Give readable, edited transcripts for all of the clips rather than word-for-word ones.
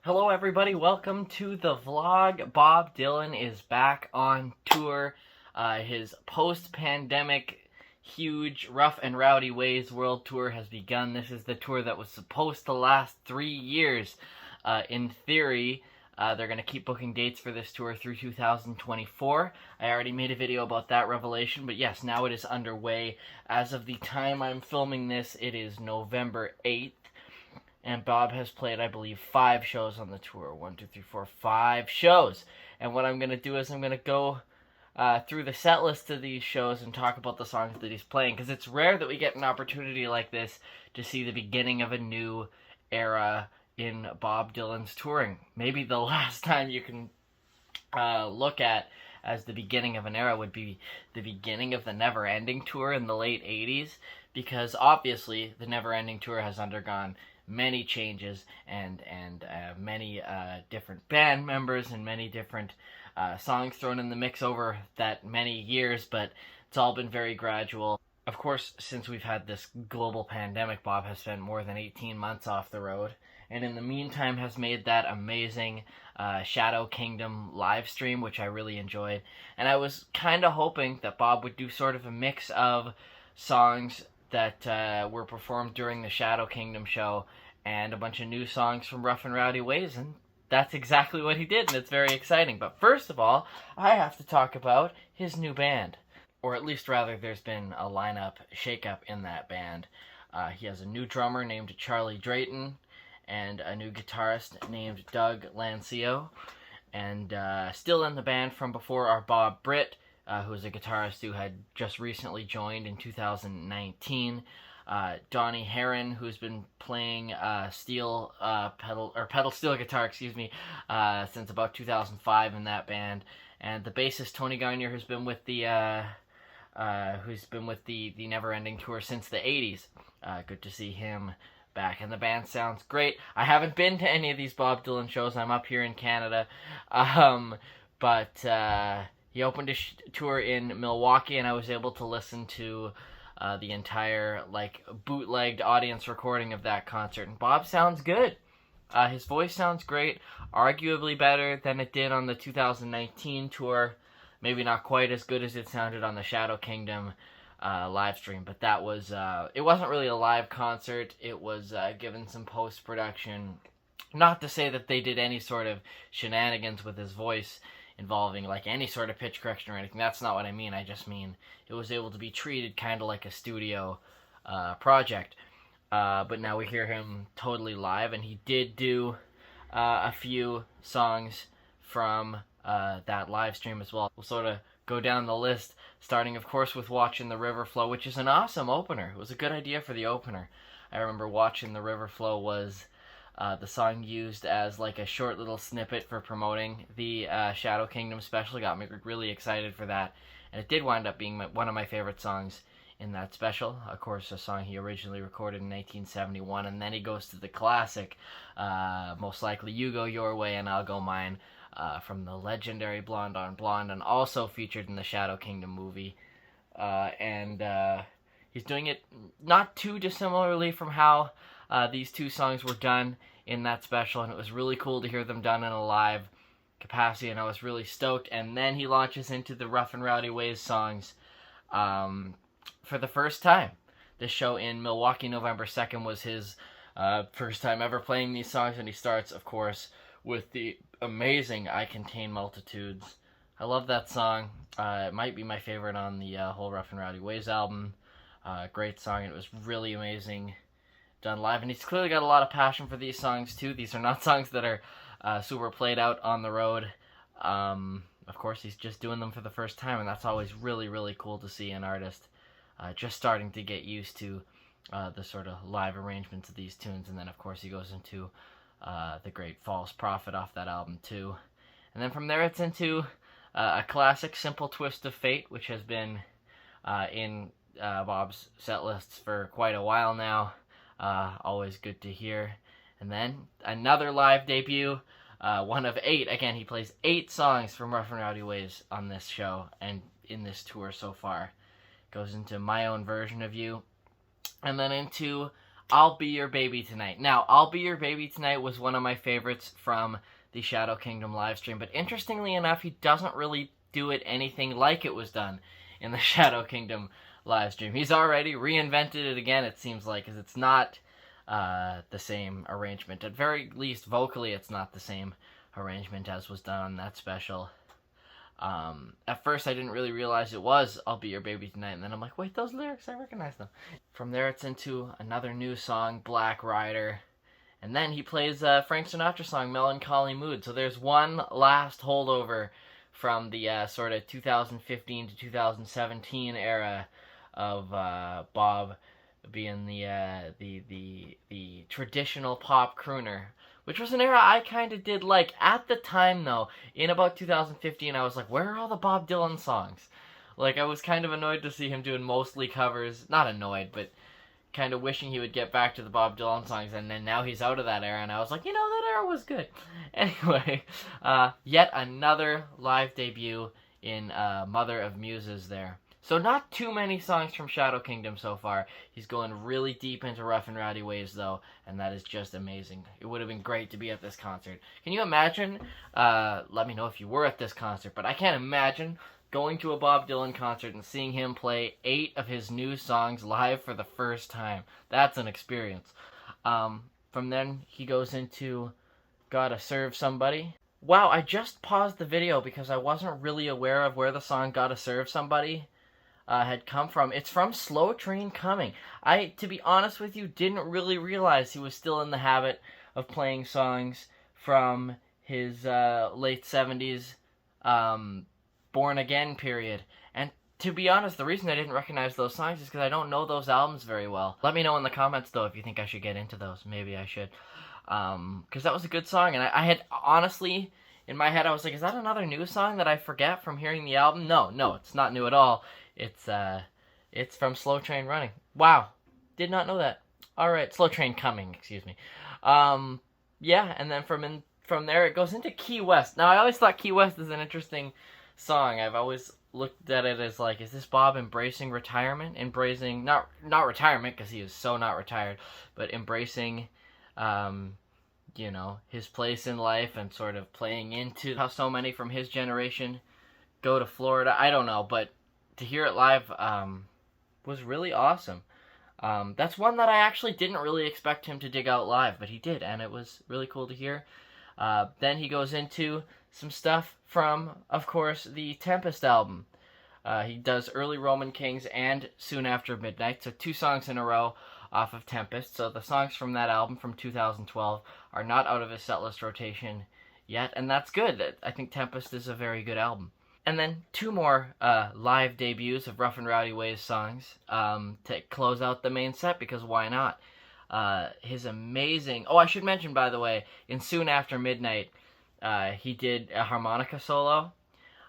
Hello, everybody. Welcome to the vlog. Bob Dylan is back on tour. His post-pandemic, huge Rough and Rowdy Ways World Tour has begun. This is the tour that was supposed to last 3 years. In theory, they're going to keep booking dates for this tour through 2024. I already made a video about that revelation, but yes, now it is underway. As of the time I'm filming this, it is November 8th. And Bob has played, I believe, 5 shows on the tour. 1, 2, 3, 4, 5 shows. And what I'm going to do is I'm going to go through the set list of these shows and talk about the songs that he's playing. Because it's rare that we get an opportunity like this to see the beginning of a new era in Bob Dylan's touring. Maybe the last time you can look at as the beginning of an era would be the beginning of the Never Ending Tour in the late 80s. Because obviously the Never Ending Tour has undergone many changes and many different band members and many different songs thrown in the mix over that many years, but it's all been very gradual. Of course, since we've had this global pandemic, Bob has spent more than 18 months off the road, and in the meantime has made that amazing Shadow Kingdom live stream, which I really enjoyed. And I was kind of hoping that Bob would do sort of a mix of songs that were performed during the Shadow Kingdom show and a bunch of new songs from Rough and Rowdy Ways, and that's exactly what he did, and it's very exciting. But first of all, I have to talk about his new band. Or at least, rather, there's been a lineup shakeup in that band. He has a new drummer named Charlie Drayton, and a new guitarist named Doug Lancio. And still in the band from before are Bob Britt, who is a guitarist who had just recently joined in 2019. Donnie Herron, who's been playing pedal steel guitar, since about 2005 in that band, and the bassist Tony Garnier, who's been with the Never Ending Tour since the 80s. Good to see him back, and the band sounds great. I haven't been to any of these Bob Dylan shows. I'm up here in Canada, but he opened a tour in Milwaukee, and I was able to listen to the entire bootlegged audience recording of that concert. And Bob sounds good. His voice sounds great, arguably better than it did on the 2019 tour. Maybe not quite as good as it sounded on the Shadow Kingdom live stream, but that was it wasn't really a live concert. It was given some post-production. Not to say that they did any sort of shenanigans with his voice involving any sort of pitch correction or anything. That's not what I mean. I just mean it was able to be treated kind of like a studio project. But now we hear him totally live, and he did do a few songs from that live stream as well. We'll sort of go down the list, starting of course with Watching the River Flow, which is an awesome opener. It was a good idea for the opener. I remember Watching the River Flow was the song used as a short little snippet for promoting the Shadow Kingdom special. Got me really excited for that, and it did wind up being one of my favorite songs in that special. Of course, a song he originally recorded in 1971, and then he goes to the classic, most likely You Go Your Way and I'll Go Mine, from the legendary Blonde on Blonde, and also featured in the Shadow Kingdom movie. And he's doing it not too dissimilarly from how these two songs were done in that special, and it was really cool to hear them done in a live capacity, and I was really stoked. And then he launches into the Rough and Rowdy Ways songs for the first time. This show in Milwaukee, November 2nd, was his first time ever playing these songs, and he starts, of course, with the amazing I Contain Multitudes. I love that song. It might be my favorite on the whole Rough and Rowdy Ways album. Great song. It was really amazing done live, and he's clearly got a lot of passion for these songs too. These are not songs that are super played out on the road. Of course, he's just doing them for the first time, and that's always really, really cool to see an artist just starting to get used to the sort of live arrangements of these tunes. And then, of course, he goes into the great False Prophet off that album too. And then from there, it's into a classic, Simple Twist of Fate, which has been in Bob's set lists for quite a while now. Always good to hear. And then another live debut, one of 8. Again, he plays 8 songs from Rough and Rowdy Ways on this show and in this tour so far. Goes into My Own Version of You, and then into I'll Be Your Baby Tonight. Now, I'll Be Your Baby Tonight was one of my favorites from the Shadow Kingdom live stream, but interestingly enough, he doesn't really do it anything like it was done in the Shadow Kingdom live stream. He's already reinvented it again, it seems like, because it's not the same arrangement. At very least, vocally, it's not the same arrangement as was done on that special. At first, I didn't really realize it was I'll Be Your Baby Tonight, and then I'm like, wait, those lyrics, I recognize them. From there, it's into another new song, Black Rider, and then he plays a Frank Sinatra song, Melancholy Mood. So there's one last holdover from the sort of 2015 to 2017 era of Bob being the traditional pop crooner, which was an era I kind of did like. At the time, though, in about 2015, I was like, where are all the Bob Dylan songs? Like, I was kind of annoyed to see him doing mostly covers. Not annoyed, but kind of wishing he would get back to the Bob Dylan songs, and then now he's out of that era, and I was like, that era was good. Anyway, yet another live debut in Mother of Muses there. So not too many songs from Shadow Kingdom so far. He's going really deep into Rough and Rowdy Ways, though, and that is just amazing. It would have been great to be at this concert. Can you imagine? Let me know if you were at this concert, but I can't imagine going to a Bob Dylan concert and seeing him play 8 of his new songs live for the first time. That's an experience. From then, he goes into Gotta Serve Somebody. Wow, I just paused the video because I wasn't really aware of where the song Gotta Serve Somebody had come from. It's from Slow Train Coming. I, to be honest with you, didn't really realize he was still in the habit of playing songs from his late 70s Born Again period. And to be honest, the reason I didn't recognize those songs is because I don't know those albums very well. Let me know in the comments, though, if you think I should get into those. Maybe I should. Because that was a good song, and I had, honestly, in my head, I was like, is that another new song that I forget from hearing the album? No, it's not new at all. It's from Slow Train Running. Wow, did not know that. Alright, Slow Train Coming, excuse me. Yeah, and then from there, it goes into Key West. Now, I always thought Key West is an interesting song. I've always looked at it as like, is this Bob embracing retirement? Embracing, not retirement, because he is so not retired, but embracing, his place in life and sort of playing into how so many from his generation go to Florida. I don't know, but to hear it live was really awesome. That's one that I actually didn't really expect him to dig out live, but he did, and it was really cool to hear. Then he goes into some stuff from, of course, the Tempest album. He does Early Roman Kings and Soon After Midnight, so 2 songs in a row off of Tempest. So the songs from that album from 2012 are not out of his setlist rotation yet, and that's good. I think Tempest is a very good album. And then 2 more live debuts of Rough and Rowdy Ways songs to close out the main set, because why not? His amazing... Oh, I should mention, by the way, in Soon After Midnight, he did a harmonica solo,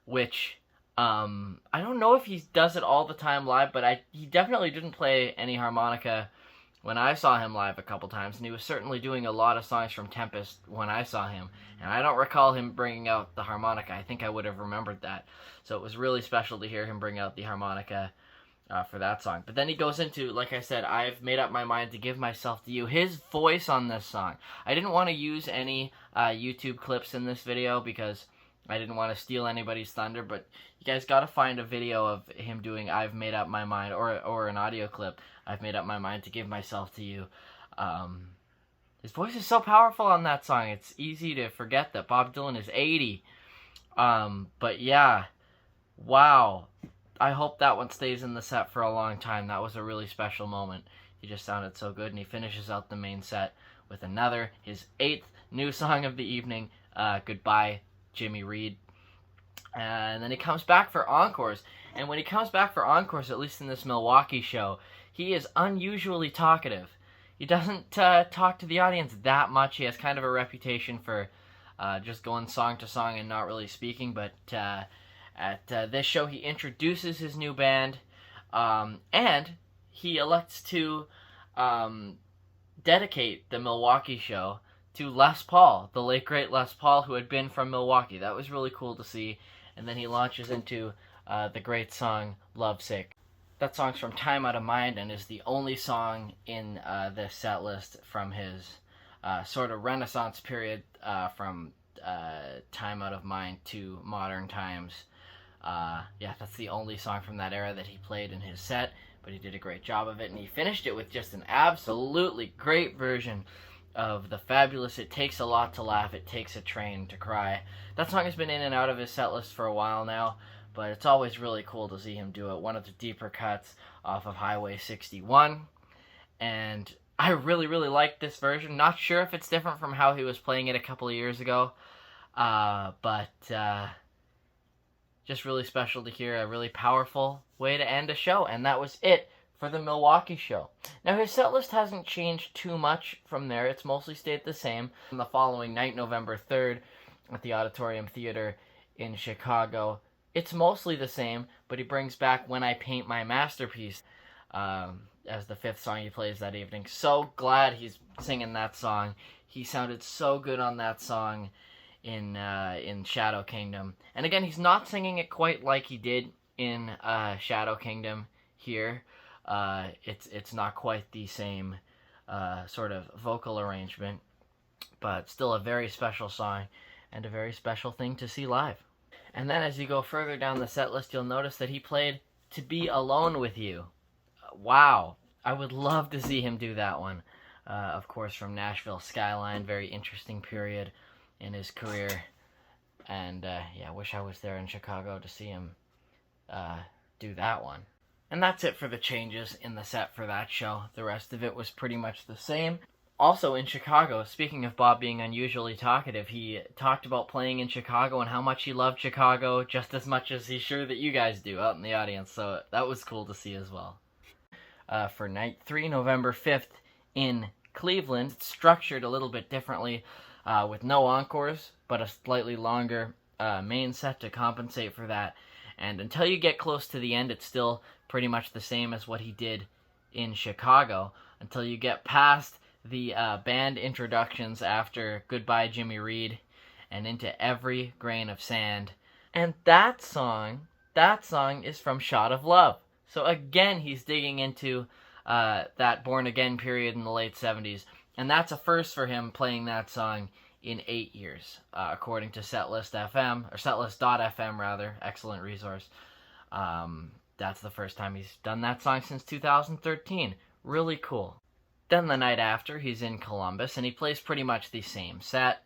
which I don't know if he does it all the time live, but he definitely didn't play any harmonica when I saw him live a couple times, and he was certainly doing a lot of songs from Tempest when I saw him, and I don't recall him bringing out the harmonica. I think I would have remembered that, so it was really special to hear him bring out the harmonica for that song. But then he goes into, like I said, I've made up my mind to give myself to you. His voice on this song. I didn't want to use any YouTube clips in this video because I didn't want to steal anybody's thunder, but you guys got to find a video of him doing I've Made Up My Mind, or an audio clip, I've Made Up My Mind to Give Myself to You. His voice is so powerful on that song, it's easy to forget that Bob Dylan is 80. But yeah, wow. I hope that one stays in the set for a long time. That was a really special moment. He just sounded so good, and he finishes out the main set with his 8th new song of the evening, Goodbye, Jimmy Reed. And then he comes back for encores. And when he comes back for encores, at least in this Milwaukee show, he is unusually talkative. He doesn't talk to the audience that much. He has kind of a reputation for just going song to song and not really speaking. But at this show, he introduces his new band. And he elects to dedicate the Milwaukee show to Les Paul, the late great Les Paul, who had been from Milwaukee. That was really cool to see. And then he launches into the great song Lovesick. That song's from Time Out of Mind and is the only song in this set list from his sort of Renaissance period, from Time Out of Mind to modern times. Yeah, that's the only song from that era that he played in his set, but he did a great job of it, and he finished it with just an absolutely great version of the fabulous It Takes a Lot to Laugh, It Takes a Train to Cry. That song has been in and out of his set list for a while now, but it's always really cool to see him do it. One of the deeper cuts off of Highway 61, and I really, really like this version. Not sure if it's different from how he was playing it a couple of years ago, but just really special to hear. A really powerful way to end a show, and that was it for the Milwaukee show. Now, his set list hasn't changed too much from there. It's mostly stayed the same. On the following night, November 3rd, at the Auditorium Theater in Chicago, it's mostly the same, but he brings back When I Paint My Masterpiece as the fifth song he plays that evening. So glad he's singing that song. He sounded so good on that song in Shadow Kingdom. And again, he's not singing it quite like he did in Shadow Kingdom here. It's not quite the same sort of vocal arrangement, but still a very special song and a very special thing to see live. And then as you go further down the set list, you'll notice that he played To Be Alone With You. Wow. I would love to see him do that one. Of course, from Nashville Skyline, very interesting period in his career. And yeah, I wish I was there in Chicago to see him do that one. And that's it for the changes in the set for that show. The rest of it was pretty much the same. Also in Chicago, speaking of Bob being unusually talkative, he talked about playing in Chicago and how much he loved Chicago just as much as he's sure that you guys do out in the audience. So that was cool to see as well. For night 3, November 5th in Cleveland, it's structured a little bit differently with no encores, but a slightly longer main set to compensate for that. And until you get close to the end, it's still pretty much the same as what he did in Chicago, until you get past the band introductions after Goodbye Jimmy Reed and into Every Grain of Sand. And that song is from Shot of Love. So again, he's digging into that Born Again period in the late 70s. And that's a first for him, playing that song in 8 years, according to Setlist FM, or Setlist.fm rather, excellent resource. That's the first time he's done that song since 2013. Really cool. Then the night after, he's in Columbus, and he plays pretty much the same set.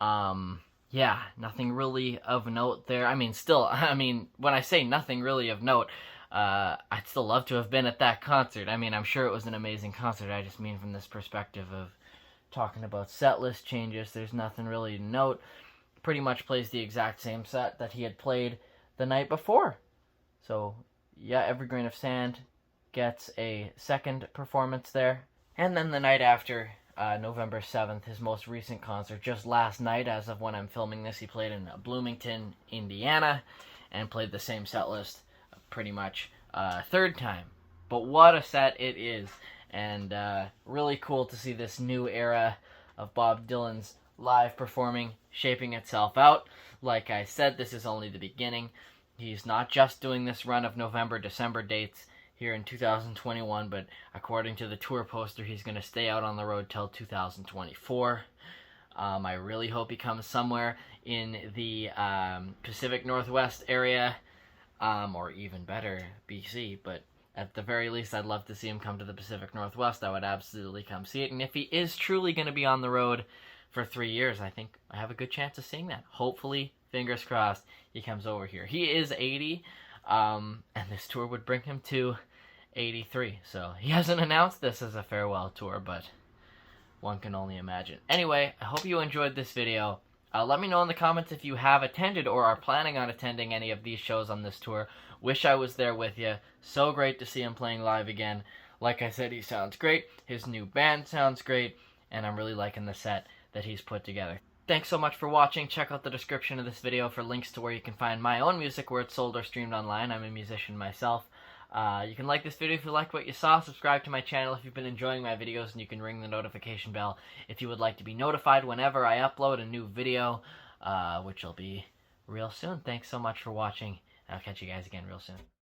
Yeah, nothing really of note there. When I say nothing really of note, I'd still love to have been at that concert. I'm sure it was an amazing concert. I just mean from this perspective of talking about set list changes, there's nothing really to note. Pretty much plays the exact same set that he had played the night before. So, yeah, Every Grain of Sand gets a second performance there. And then the night after, November 7th, his most recent concert, just last night, as of when I'm filming this, he played in Bloomington, Indiana, and played the same set list pretty much third time. But what a set it is, and really cool to see this new era of Bob Dylan's live performing shaping itself out. Like I said, this is only the beginning. He's not just doing this run of November, December dates here in 2021, but according to the tour poster, he's going to stay out on the road till 2024. I really hope he comes somewhere in the Pacific Northwest area, or even better, BC, but at the very least, I'd love to see him come to the Pacific Northwest. I would absolutely come see it, and if he is truly going to be on the road for 3 years, I think I have a good chance of seeing that. Hopefully, fingers crossed, he comes over here. He is 80, and this tour would bring him to 83, so he hasn't announced this as a farewell tour, but one can only imagine. Anyway, I hope you enjoyed this video. Let me know in the comments if you have attended or are planning on attending any of these shows on this tour. Wish I was there with you. So great to see him playing live again. Like I said, he sounds great. His new band sounds great, and I'm really liking the set that he's put together. Thanks so much for watching. Check out the description of this video for links to where you can find my own music where it's sold or streamed online. I'm a musician myself. You can like this video if you liked what you saw, subscribe to my channel if you've been enjoying my videos, and you can ring the notification bell if you would like to be notified whenever I upload a new video, which will be real soon. Thanks so much for watching, and I'll catch you guys again real soon.